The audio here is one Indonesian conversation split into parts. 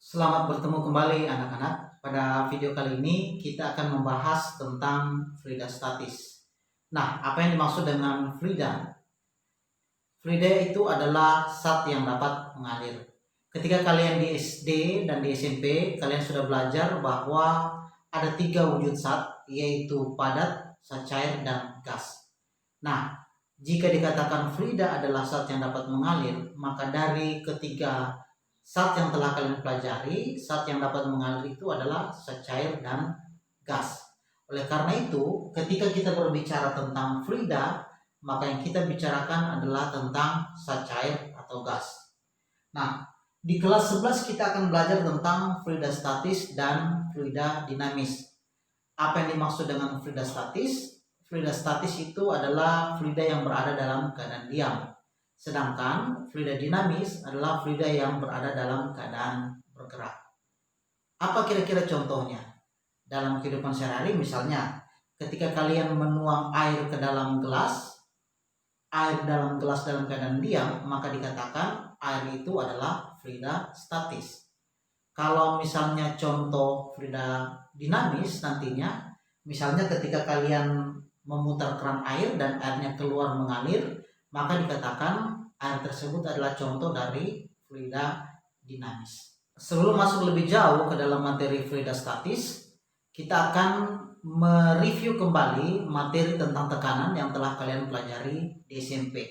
Selamat bertemu kembali anak-anak. Pada video kali ini kita akan membahas tentang fluida statis. Nah, apa yang dimaksud dengan fluida? Fluida itu adalah zat yang dapat mengalir. Ketika kalian di SD dan di SMP, kalian sudah belajar bahwa ada 3 wujud zat, yaitu padat, zat cair, dan gas. Nah, jika dikatakan fluida adalah zat yang dapat mengalir, maka dari ketiga zat yang telah kalian pelajari, zat yang dapat mengalir itu adalah zat cair dan gas. Oleh karena itu, ketika kita berbicara tentang fluida, maka yang kita bicarakan adalah tentang zat cair atau gas. Nah, di kelas 11 kita akan belajar tentang fluida statis dan fluida dinamis. Apa yang dimaksud dengan fluida statis? Fluida statis itu adalah fluida yang berada dalam keadaan diam. Sedangkan fluida dinamis adalah fluida yang berada dalam keadaan bergerak. Apa kira-kira contohnya? Dalam kehidupan sehari-hari misalnya, ketika kalian menuang air ke dalam gelas, air dalam gelas dalam keadaan diam, maka dikatakan air itu adalah fluida statis. Kalau misalnya contoh fluida dinamis nantinya, misalnya ketika kalian memutar keran air dan airnya keluar mengalir, maka dikatakan air tersebut adalah contoh dari fluida dinamis. Sebelum masuk lebih jauh ke dalam materi fluida statis, kita akan mereview kembali materi tentang tekanan yang telah kalian pelajari di SMP.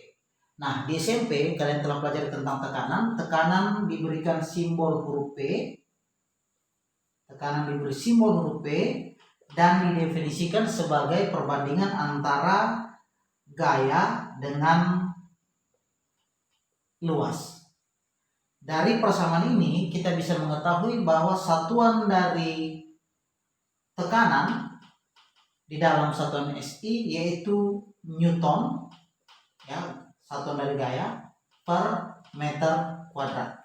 Nah, di SMP kalian telah pelajari tentang tekanan. Tekanan diberikan simbol huruf P. Tekanan diberi simbol huruf P dan didefinisikan sebagai perbandingan antara gaya dengan luas. Dari persamaan ini kita bisa mengetahui bahwa satuan dari tekanan di dalam satuan SI yaitu Newton, ya, satuan dari gaya per meter kuadrat.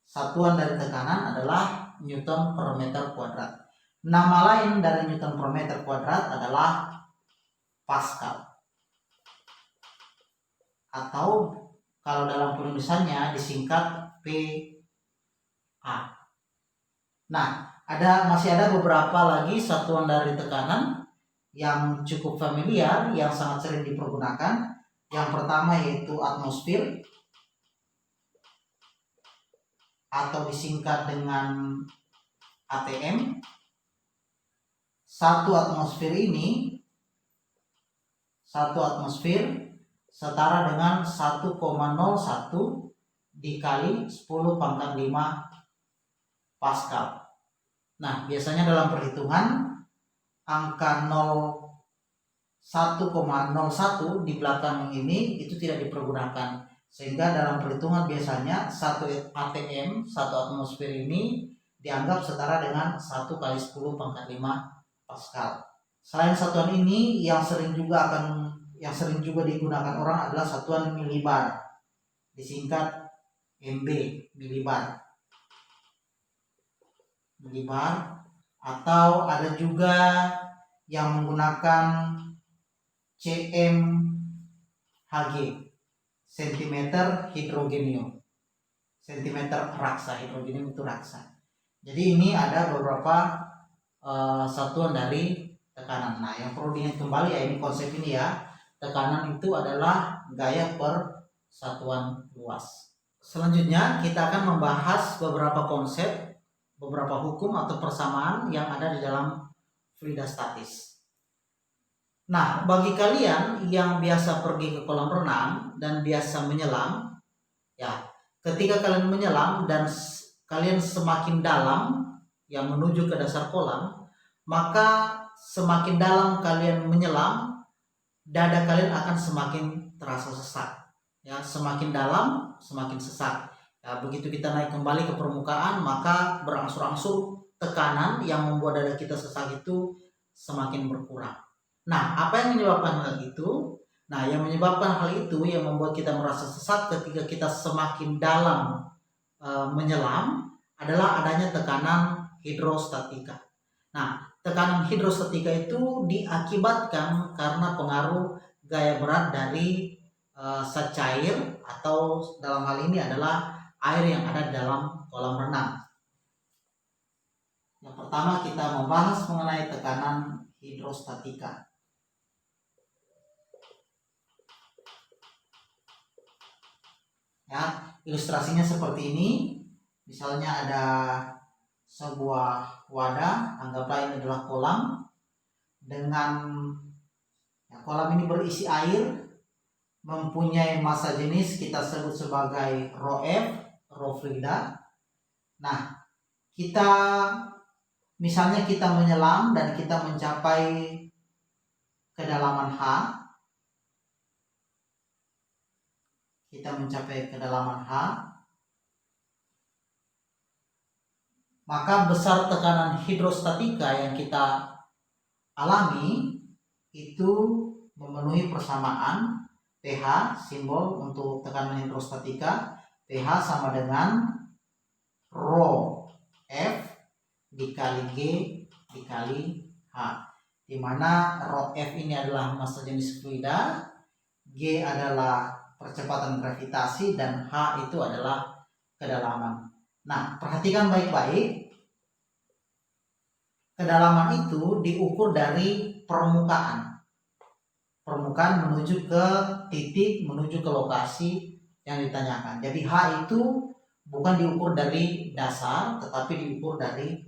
Satuan dari tekanan adalah Newton per meter kuadrat. Nama lain dari Newton per meter kuadrat adalah Pascal. Atau kalau dalam penulisannya disingkat PA. Nah, masih ada beberapa lagi satuan dari tekanan yang cukup familiar, yang sangat sering dipergunakan. Yang pertama yaitu atmosfer atau disingkat dengan ATM. Satu atmosfer setara dengan 1,01 dikali 10 pangkat 5 Pascal. Nah, biasanya dalam perhitungan angka 1,01 di belakang ini itu tidak dipergunakan. Sehingga dalam perhitungan biasanya 1 ATM, 1 atmosfer ini dianggap setara dengan 1 kali 10 pangkat 5 Pascal. Selain satuan ini, yang sering juga digunakan orang adalah satuan milibar, disingkat MB, milibar. Atau ada juga yang menggunakan CMHG, sentimeter hidrogenium. Sentimeter raksa, hidrogenium itu raksa. Jadi ini ada beberapa satuan dari tekanan. Nah, yang perlu diingat kembali ya, ini konsep ini ya. Tekanan itu adalah gaya per satuan luas. Selanjutnya kita akan membahas beberapa konsep, beberapa hukum atau persamaan yang ada di dalam fluida statis. Nah, bagi kalian yang biasa pergi ke kolam renang dan biasa menyelam, ya, ketika kalian menyelam dan kalian semakin dalam yang menuju ke dasar kolam, maka semakin dalam kalian menyelam, dada kalian akan semakin terasa sesak. Ya, semakin dalam semakin sesak. Ya, begitu kita naik kembali ke permukaan, maka berangsur-angsur tekanan yang membuat dada kita sesak itu semakin berkurang. Nah, apa yang menyebabkan hal itu? Nah, yang menyebabkan hal itu yang membuat kita merasa sesak ketika kita semakin dalam menyelam adalah adanya tekanan hidrostatika. Nah, tekanan hidrostatika itu diakibatkan karena pengaruh gaya berat dari zat cair atau dalam hal ini adalah air yang ada dalam kolam renang. pertama kita membahas mengenai tekanan hidrostatika. Ya, ilustrasinya seperti ini. Misalnya ada sebuah wadah, anggaplah ini adalah kolam dengan kolam ini berisi air, mempunyai massa jenis kita sebut sebagai rho F, rho fluida. Nah, misalnya kita menyelam dan kita mencapai kedalaman H. Maka besar tekanan hidrostatika yang kita alami itu memenuhi persamaan pH, simbol untuk tekanan hidrostatika. pH sama dengan rho F dikali G dikali H, di mana rho F ini adalah massa jenis fluida, G adalah percepatan gravitasi, dan H itu adalah kedalaman. Nah, perhatikan baik-baik. Kedalaman itu diukur dari permukaan menuju ke titik, menuju ke lokasi yang ditanyakan. Jadi H itu bukan diukur dari dasar, tetapi diukur dari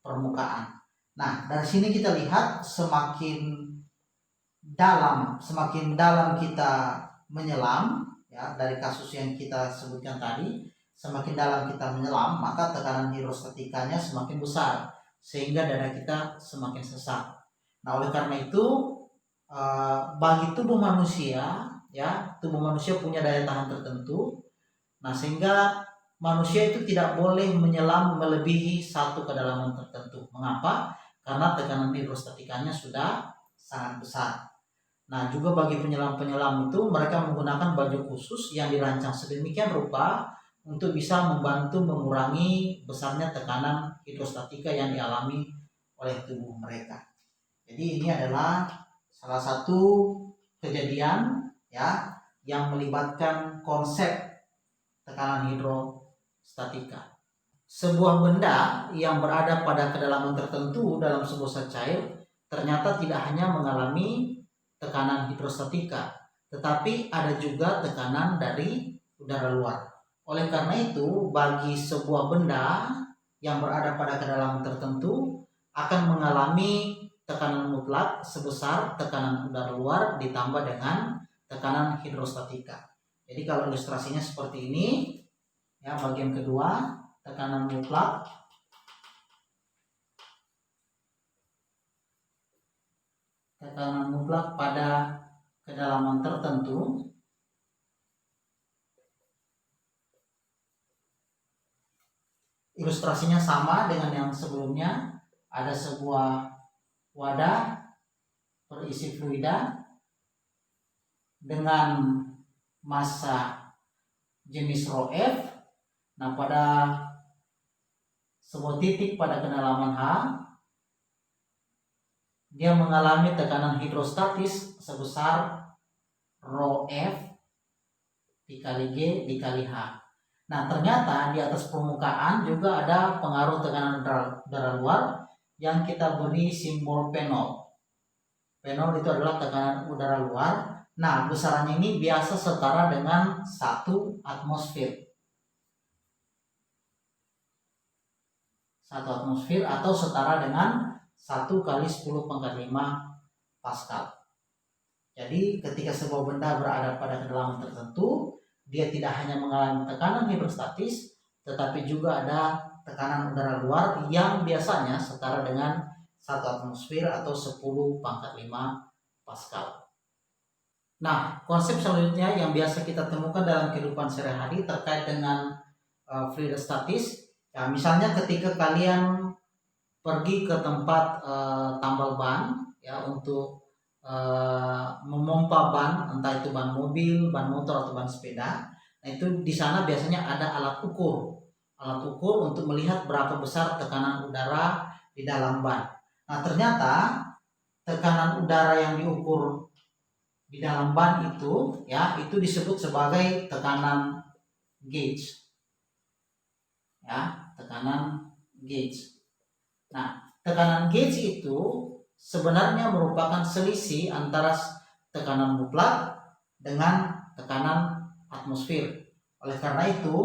permukaan. Nah, dari sini kita lihat semakin dalam kita menyelam, ya, dari kasus yang kita sebutkan tadi, semakin dalam kita menyelam, maka tekanan hidrostatikanya semakin besar, sehingga dada kita semakin sesak. Nah, oleh karena itu bagi tubuh manusia, ya, tubuh manusia punya daya tahan tertentu. Nah, sehingga manusia itu tidak boleh menyelam melebihi satu kedalaman tertentu. Mengapa? Karena tekanan hidrostatikanya sudah sangat besar. Nah, juga bagi penyelam-penyelam itu mereka menggunakan baju khusus yang dirancang sedemikian rupa untuk bisa membantu mengurangi besarnya tekanan hidrostatika yang dialami oleh tubuh mereka. Jadi ini adalah salah satu kejadian, ya, yang melibatkan konsep tekanan hidrostatika. Sebuah benda yang berada pada kedalaman tertentu dalam sebuah zat cair ternyata tidak hanya mengalami tekanan hidrostatika, tetapi ada juga tekanan dari udara luar. Oleh karena itu, bagi sebuah benda yang berada pada kedalaman tertentu akan mengalami tekanan mutlak sebesar tekanan udara luar ditambah dengan tekanan hidrostatika. Jadi kalau ilustrasinya seperti ini, ya, bagian kedua, tekanan mutlak pada kedalaman tertentu ilustrasinya sama dengan yang sebelumnya. Ada sebuah wadah berisi fluida dengan massa jenis rho F. Nah, pada sebuah titik pada kedalaman H, dia mengalami tekanan hidrostatis sebesar rho F dikali G dikali H. Nah, ternyata di atas permukaan juga ada pengaruh tekanan udara luar yang kita beri simbol P0. P0 itu adalah tekanan udara luar. Nah, besarannya ini biasa setara dengan 1 atmosfer. 1 atmosfer atau setara dengan 1 kali 10 pangkat 5 Pascal. Jadi ketika sebuah benda berada pada kedalaman tertentu, dia tidak hanya mengalami tekanan hidrostatis, tetapi juga ada tekanan udara luar yang biasanya setara dengan 1 atmosfer atau 10 pangkat 5 Pascal. Nah, konsep selanjutnya yang biasa kita temukan dalam kehidupan sehari-hari terkait dengan fluidostatis. Ya, misalnya ketika kalian pergi ke tempat tambal ban, ya, untuk memompa ban, entah itu ban mobil, ban motor atau ban sepeda. Nah, itu di sana biasanya ada alat ukur untuk melihat berapa besar tekanan udara di dalam ban. Nah, ternyata tekanan udara yang diukur di dalam ban itu, ya, itu disebut sebagai tekanan gauge. Ya, tekanan gauge. Nah, tekanan gauge itu sebenarnya merupakan selisih antara tekanan mutlak dengan tekanan atmosfer. Oleh karena itu,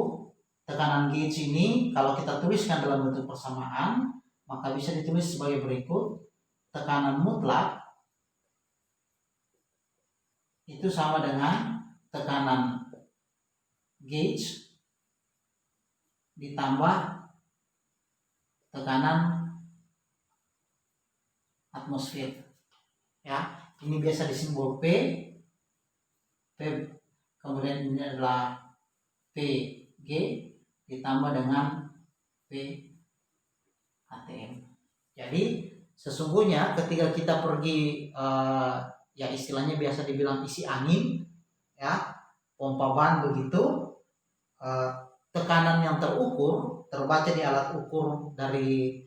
tekanan gauge ini kalau kita tuliskan dalam bentuk persamaan, maka bisa ditulis sebagai berikut. Tekanan mutlak itu sama dengan tekanan gauge ditambah tekanan atmosfer. Ya, ini biasa disimbol P. Kemudian ini adalah PG ditambah dengan P ATM. Jadi sesungguhnya ketika kita pergi ya istilahnya biasa dibilang isi angin, ya pompa ban begitu, tekanan yang terukur terbaca di alat ukur dari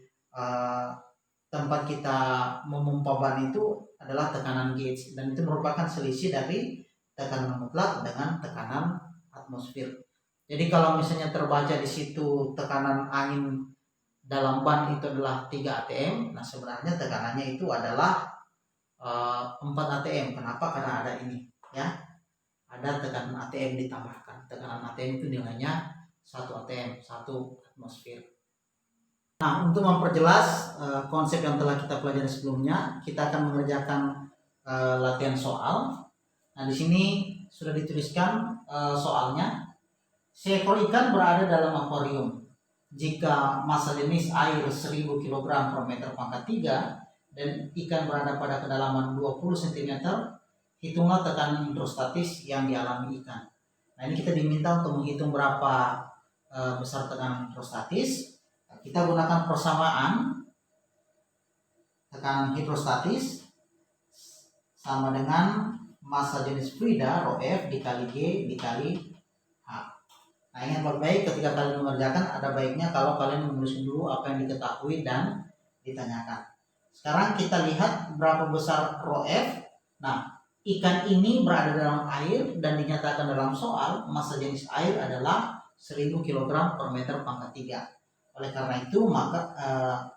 tempat kita memompa ban itu adalah tekanan gauge, dan itu merupakan selisih dari tekanan mutlak dengan tekanan atmosfer. Jadi kalau misalnya terbaca di situ tekanan angin dalam ban itu adalah 3 atm, nah sebenarnya tekanannya itu adalah 4 atm. Kenapa? Karena ada ini, ya, ada tekanan atm ditambahkan. Tekanan atm itu nilainya 1 atm, 1 atmosfer. Nah, untuk memperjelas konsep yang telah kita pelajari sebelumnya, kita akan mengerjakan latihan soal. Nah, di sini sudah dituliskan soalnya. Seekor ikan berada dalam akuarium. Jika massa jenis air 1000 kg per meter pangkat 3 dan ikan berada pada kedalaman 20 cm, hitunglah tekanan hidrostatis yang dialami ikan. Nah, ini kita diminta untuk menghitung berapa besar tekanan hidrostatis. Kita gunakan persamaan. Tekanan hidrostatis sama dengan massa jenis fluida rho F dikali G dikali H. Nah, ingat baik-baik ketika kalian mengerjakan, ada baiknya kalau kalian menulis dulu apa yang diketahui dan ditanyakan. Sekarang kita lihat berapa besar rho F. Nah, ikan ini berada dalam air dan dinyatakan dalam soal massa jenis air adalah 1000 kg per meter pangkat 3. Oleh karena itu maka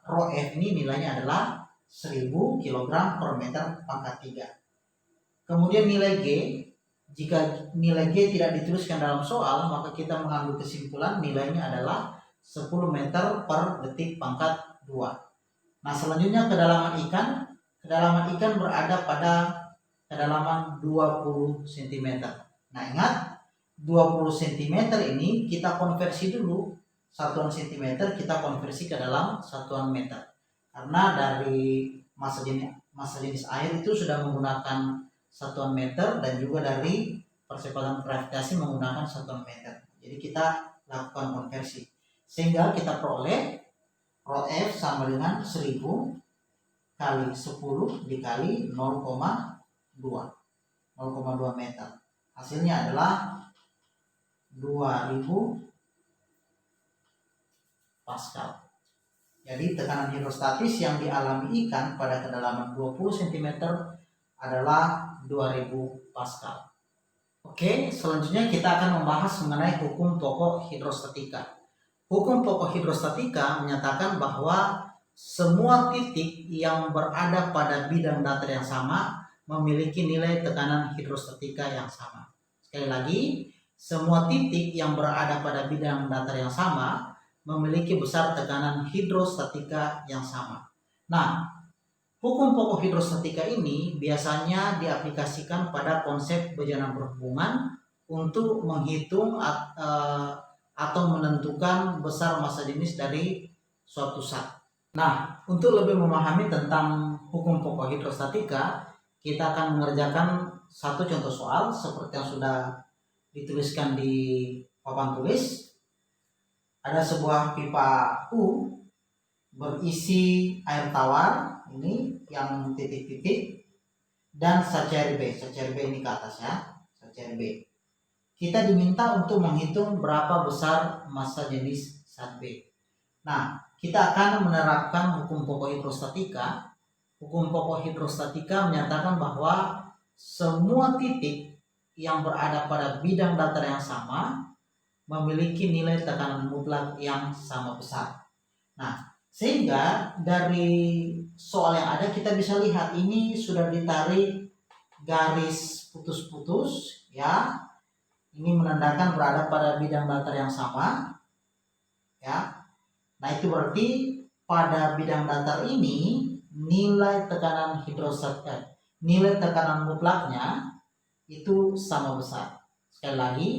rho F ini nilainya adalah 1000 kg per meter pangkat 3. Kemudian nilai G, jika nilai G tidak dituliskan dalam soal, maka kita mengambil kesimpulan nilainya adalah 10 meter per detik pangkat 2. Nah, selanjutnya kedalaman ikan. Kedalaman ikan berada pada kedalaman 20 cm. Nah, ingat 20 cm ini kita konversi dulu. Satuan cm kita konversi ke dalam satuan meter. Karena dari massa jenis air itu sudah menggunakan satuan meter dan juga dari percepatan gravitasi menggunakan satuan meter. Jadi kita lakukan konversi sehingga kita peroleh rho F sama dengan 1000 kali 10 dikali 0,2 meter. Hasilnya adalah 2000 Pascal. Jadi tekanan hidrostatis yang dialami ikan pada kedalaman 20 cm adalah 2000 Pascal. Oke, selanjutnya kita akan membahas mengenai hukum pokok hidrostatika. Hukum pokok hidrostatika menyatakan bahwa semua titik yang berada pada bidang datar yang sama memiliki nilai tekanan hidrostatika yang sama. Sekali lagi, semua titik yang berada pada bidang datar yang sama memiliki besar tekanan hidrostatika yang sama. Nah, hukum pokok hidrostatika ini biasanya diaplikasikan pada konsep bejana berhubungan untuk menghitung atau menentukan besar massa jenis dari suatu zat. Nah, untuk lebih memahami tentang hukum pokok hidrostatika, kita akan mengerjakan satu contoh soal seperti yang sudah dituliskan di papan tulis. Ada sebuah pipa U berisi air tawar, ini yang titik-titik, dan sacair B. Sacair B ini ke atas ya, sacair B. Kita diminta untuk menghitung berapa besar massa jenis zat B. Nah, kita akan menerapkan hukum pokok hidrostatika. Hukum pokok hidrostatika menyatakan bahwa semua titik yang berada pada bidang datar yang sama memiliki nilai tekanan mutlak yang sama besar. Nah, Sehingga dari soal yang ada kita bisa lihat ini sudah ditarik garis putus-putus ya. Ini menandakan berada pada bidang datar yang sama ya. Nah, itu berarti pada bidang datar ini nilai tekanan nilai tekanan mutlaknya itu sama besar. Sekali lagi,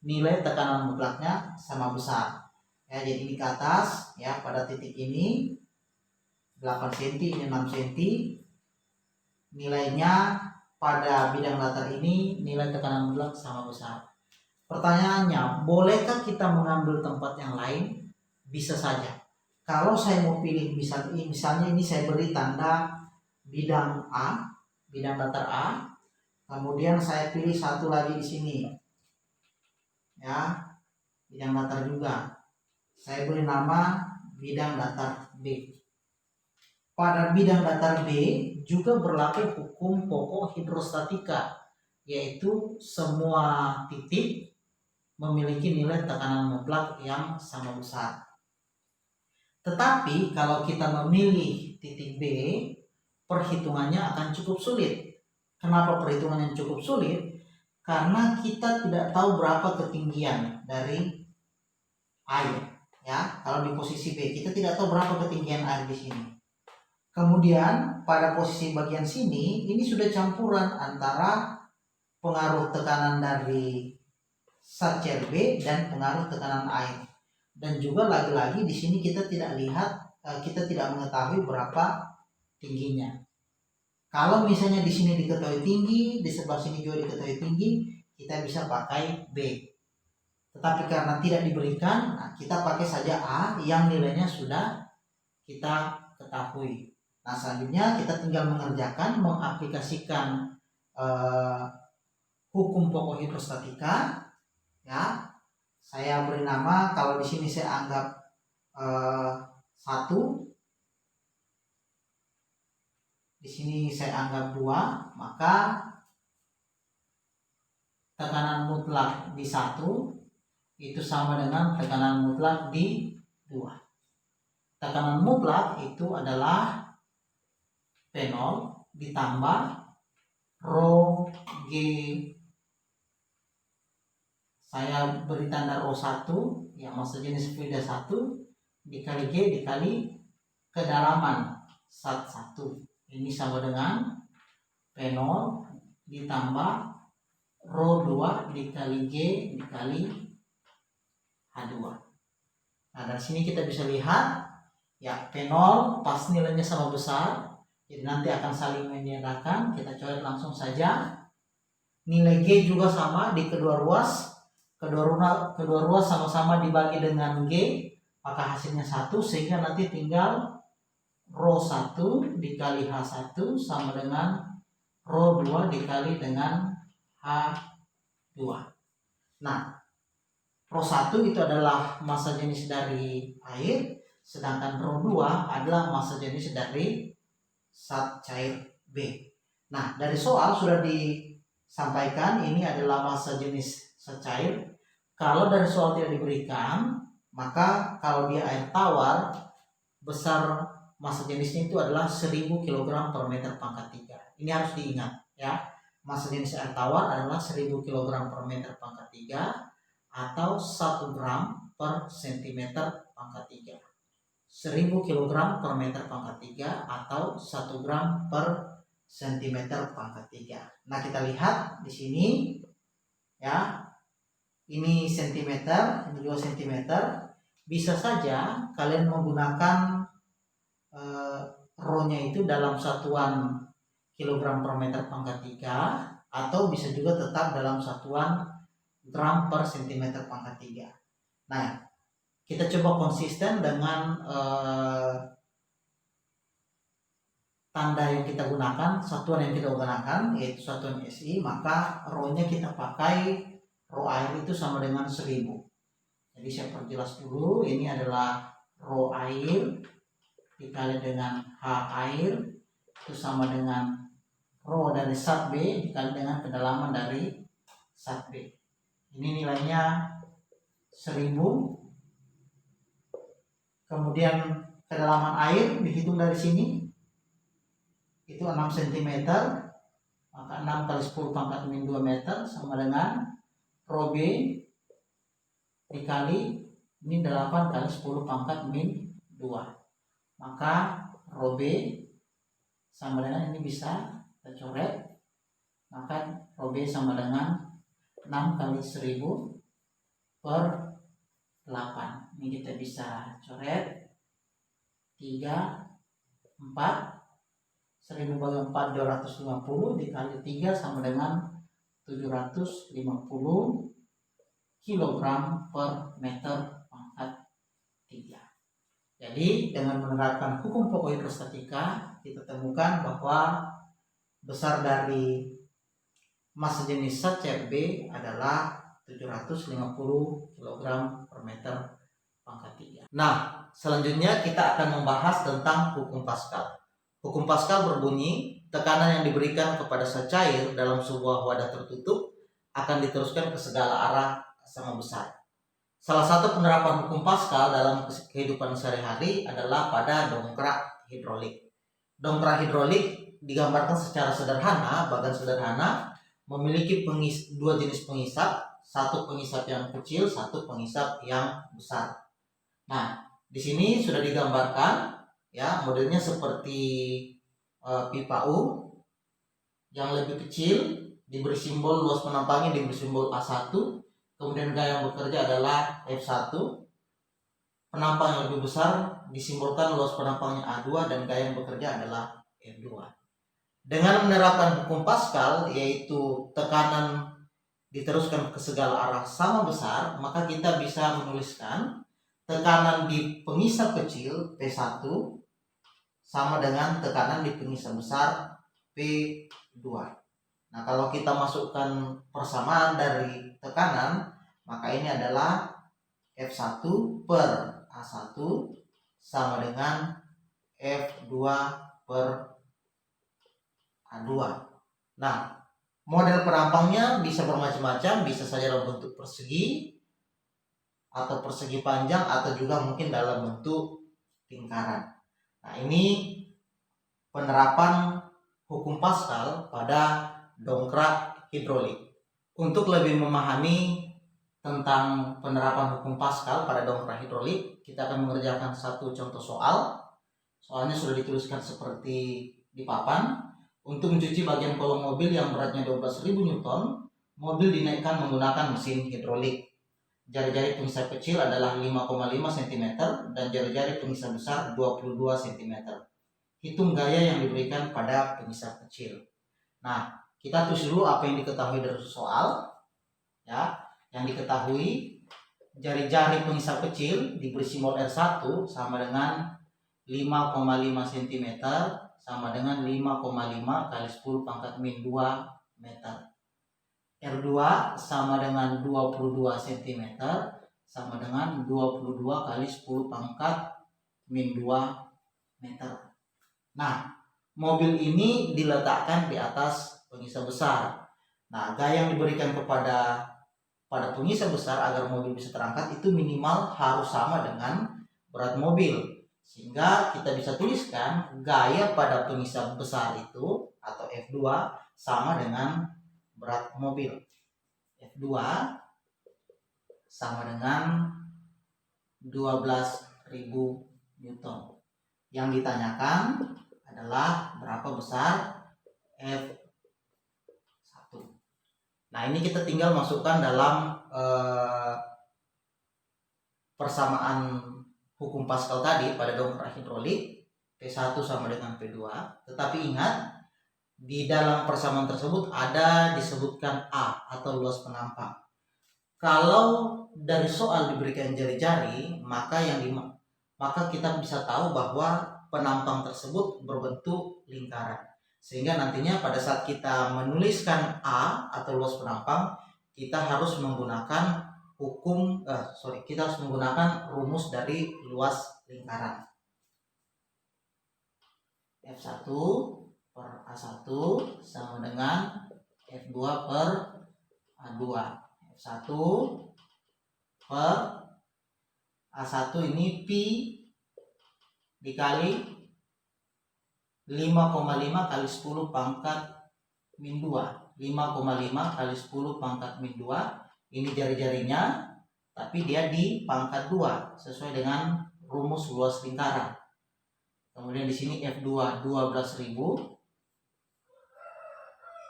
nilai tekanan mutlaknya sama besar. Ya, jadi ini ke atas ya, pada titik ini 8 cm, ini 6 cm. Nilainya pada bidang datar ini nilai tekanan mutlak sama besar. Pertanyaannya, bolehkah kita mengambil tempat yang lain? Bisa saja. Kalau saya mau pilih misalnya ini saya beri tanda bidang A, bidang datar A. Kemudian saya pilih satu lagi di sini. Ya, bidang datar juga. Saya beri nama bidang datar B. Pada bidang datar B juga berlaku hukum pokok hidrostatika, yaitu semua titik memiliki nilai tekanan mutlak yang sama besar. Tetapi kalau kita memilih titik B, perhitungannya akan cukup sulit. Kenapa perhitungannya cukup sulit? Karena kita tidak tahu berapa ketinggian dari air. Ya, kalau di posisi B kita tidak tahu berapa ketinggian air di sini. Kemudian pada posisi bagian sini ini sudah campuran antara pengaruh tekanan dari zat cair B dan pengaruh tekanan air. Dan juga lagi-lagi di sini kita tidak mengetahui berapa tingginya. Kalau misalnya di sini diketahui tinggi, di sebelah sini juga diketahui tinggi, kita bisa pakai B. Tetapi karena tidak diberikan, kita pakai saja A yang nilainya sudah kita ketahui. Nah, selanjutnya kita tinggal mengaplikasikan hukum pokok hidrostatika. Ya, saya beri nama, kalau di sini saya anggap 1, di sini saya anggap 2, maka tekanan mutlak di 1 itu sama dengan tekanan mutlak di 2. Tekanan mutlak itu adalah P0 ditambah rho G, saya beri tanda rho 1 yang massa jenis fluida 1 dikali G dikali kedalaman zat 1. Ini sama dengan P0 ditambah rho 2 dikali G dikali H2. Nah, dari sini kita bisa lihat ya, P0 pas nilainya sama besar, jadi nanti akan saling meniadakan. Kita coret langsung saja. Nilai G juga sama di kedua ruas. Kedua ruas sama-sama dibagi dengan G, maka hasilnya 1, sehingga nanti tinggal rho 1 dikali H1 sama dengan rho 2 dikali dengan H2. Nah, rho 1 itu adalah massa jenis dari air, sedangkan rho 2 adalah massa jenis dari zat cair B. Nah, dari soal sudah disampaikan ini adalah massa jenis zat cair. Kalau dari soal tidak diberikan, maka kalau dia air tawar, besar massa jenisnya itu adalah 1000 kg per meter pangkat 3. Ini harus diingat ya. Massa jenis air tawar adalah 1000 kg per meter pangkat 3 atau 1 gram per centimeter pangkat 3. 1000 kg per meter pangkat 3 atau 1 gram per centimeter pangkat 3. Nah, kita lihat di sini ya. Ini sentimeter, ini juga sentimeter. Bisa saja kalian menggunakan rho-nya itu dalam satuan kilogram per meter pangkat 3, atau bisa juga tetap dalam satuan gram per centimeter pangkat 3. Nah, kita coba konsisten dengan tanda yang kita gunakan, satuan yang kita gunakan, yaitu satuan SI, maka rho-nya kita pakai rho air itu sama dengan 1000. Jadi saya perjelas dulu, ini adalah rho air dikali dengan H air itu sama dengan rho dari zat B dikali dengan kedalaman dari zat B. Ini nilainya 1000. Kemudian kedalaman air dihitung dari sini itu 6 cm, maka 6 kali 10 pangkat min 2 meter sama dengan rho B dikali ini 8 kali 10 pangkat min 2, maka rho B sama dengan ini bisa kita coret, maka rho B sama dengan 6 kali 1000 per 8. Ini kita bisa coret 3, 4, 1000 bagi 4 250 dikali 3 sama dengan 750 kg per meter pangkat 3. Jadi dengan menerapkan hukum pokok hidrostatika kita temukan bahwa besar dari massa jenis zat CFB adalah 750 kg per meter pangkat 3. Nah, selanjutnya kita akan membahas tentang hukum Pascal. Hukum Pascal berbunyi, tekanan yang diberikan kepada zat cair dalam sebuah wadah tertutup akan diteruskan ke segala arah sama besar. Salah satu penerapan hukum Pascal dalam kehidupan sehari-hari adalah pada dongkrak hidrolik. Dongkrak hidrolik digambarkan secara sederhana, bahkan sederhana, memiliki dua jenis pengisap, satu pengisap yang kecil, satu pengisap yang besar. Nah, di sini sudah digambarkan ya, modelnya seperti pipa U yang lebih kecil diberi simbol luas penampangnya diberi simbol A1, kemudian gaya yang bekerja adalah F1, penampang yang lebih besar disimbolkan luas penampangnya A2 dan gaya yang bekerja adalah F2. Dengan menerapkan hukum Pascal, yaitu tekanan diteruskan ke segala arah sama besar, maka kita bisa menuliskan tekanan di pengisap kecil P1 sama dengan tekanan di pengisap besar P2. Nah, kalau kita masukkan persamaan dari tekanan, maka ini adalah F1 per A1 sama dengan F2 per A2. Nah, model penampangnya bisa bermacam-macam, bisa saja dalam bentuk persegi atau persegi panjang atau juga mungkin dalam bentuk lingkaran. Nah, ini penerapan hukum Pascal pada dongkrak hidrolik. Untuk lebih memahami tentang penerapan hukum Pascal pada dongkrak hidrolik, kita akan mengerjakan satu contoh soal. Soalnya sudah dituliskan seperti di papan. Untuk mencuci bagian kolong mobil yang beratnya 12.000 Newton, mobil dinaikkan menggunakan mesin hidrolik. Jari-jari pengisap kecil adalah 5,5 cm dan jari-jari pengisap besar 22 cm. Hitung gaya yang diberikan pada pengisap kecil. Nah, kita tulis dulu apa yang diketahui dari soal. Ya, yang diketahui jari-jari pengisap kecil diberi simbol R1 sama dengan 5,5 cm sama dengan 5,5 kali 10 pangkat min 2 meter. R2 sama dengan 22 cm sama dengan 22 kali 10 pangkat min 2 meter. Nah, mobil ini diletakkan di atas pengisap besar. Nah, gaya yang diberikan pada pengisap besar agar mobil bisa terangkat itu minimal harus sama dengan berat mobil. Sehingga kita bisa tuliskan gaya pada pengisap besar itu atau F2 sama dengan berat mobil. F2 sama dengan 12.000 Newton. Yang ditanyakan adalah berapa besar F1. Nah, ini kita tinggal masukkan dalam persamaan hukum Pascal tadi pada dongkrak hidrolik, P1 sama dengan P2. Tetapi ingat, di dalam persamaan tersebut ada disebutkan A atau luas penampang. Kalau dari soal diberikan jari-jari, maka kita bisa tahu bahwa penampang tersebut berbentuk lingkaran. Sehingga nantinya pada saat kita menuliskan A atau luas penampang, kita harus menggunakan kita harus menggunakan rumus dari luas lingkaran. F1 per A1 sama dengan F2 per A2. F1 per A1 ini pi dikali 5,5 kali 10 pangkat min 2. 5,5 kali 10 pangkat min 2. Ini jari-jarinya, tapi dia di pangkat 2 sesuai dengan rumus luas lingkaran. Kemudian di sini F2 12.000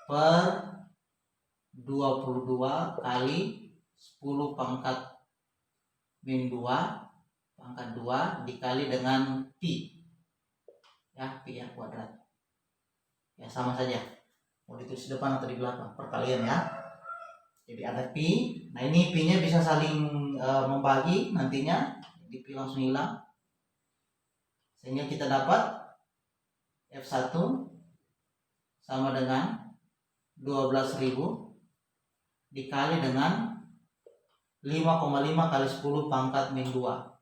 per 22 kali 10 pangkat min 2 pangkat 2 dikali dengan pi. Ya, pi ya kuadrat. Ya, sama saja. Mau ditulis di depan atau di belakang, perkalian ya. Jadi ada pi. Nah, ini pi-nya bisa saling membagi nantinya. Jadi pi langsung hilang. Sehingga kita dapat F1 sama dengan 12.000 dikali dengan 5,5 kali 10 pangkat min 2.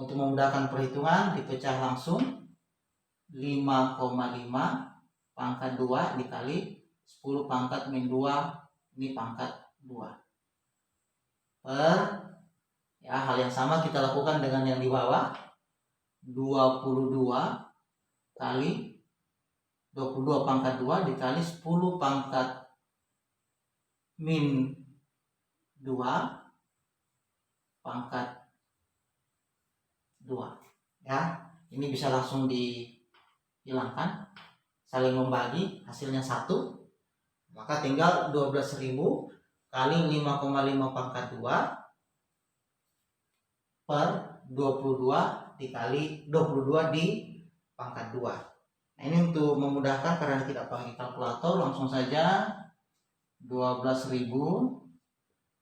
Untuk memudahkan perhitungan dipecah langsung. 5,5 pangkat 2 dikali 10 pangkat min 2, ini pangkat 2. Per, ya, hal yang sama kita lakukan dengan yang di bawah. 22 kali 22 pangkat 2 dikali 10 pangkat min 2 pangkat 2. Ya, ini bisa langsung dihilangkan, saling membagi, hasilnya 1. Maka tinggal 12.000 kali 5,5 pangkat 2 per 22 dikali 22 di pangkat 2. Nah, ini untuk memudahkan karena tidak pakai kalkulator, langsung saja 12.000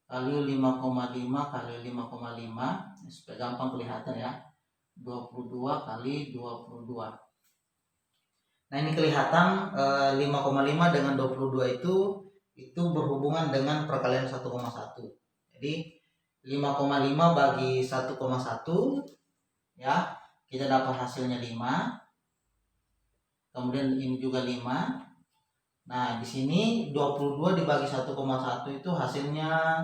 kali 5,5 kali 5,5 supaya gampang kelihatan ya. 22 kali 22. Nah, ini kelihatan 5,5 dengan 22 itu berhubungan dengan perkalian 1,1. Jadi 5,5 bagi 1,1 ya, kita dapat hasilnya 5. Kemudian ini juga 5. Nah, di sini 22 dibagi 1,1 itu hasilnya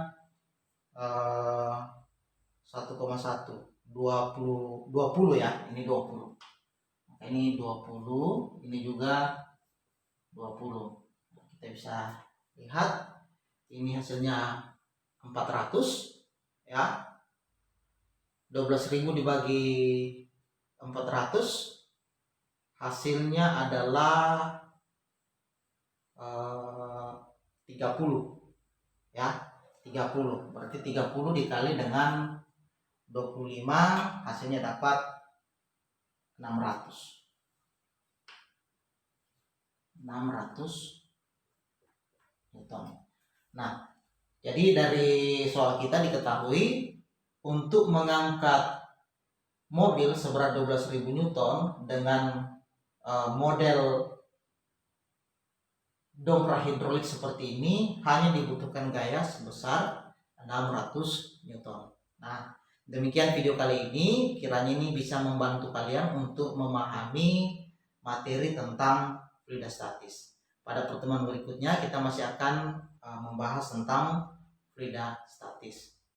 1,1. 20 ya, ini 20. Maka ini 20, ini juga 20. Nah, kita bisa lihat ini hasilnya 400 ya. 12.000 dibagi 400 hasilnya adalah 30 ya. 30 berarti 30 dikali dengan 25 hasilnya dapat 600 Newton. Nah, jadi dari soal kita diketahui untuk mengangkat mobil seberat 12.000 Newton dengan model dongkrak hidrolik seperti ini hanya dibutuhkan gaya sebesar 600 Newton. Nah, demikian video kali ini, kiranya ini bisa membantu kalian untuk memahami materi tentang fluida statis. Pada pertemuan berikutnya kita masih akan membahas tentang fluida statis.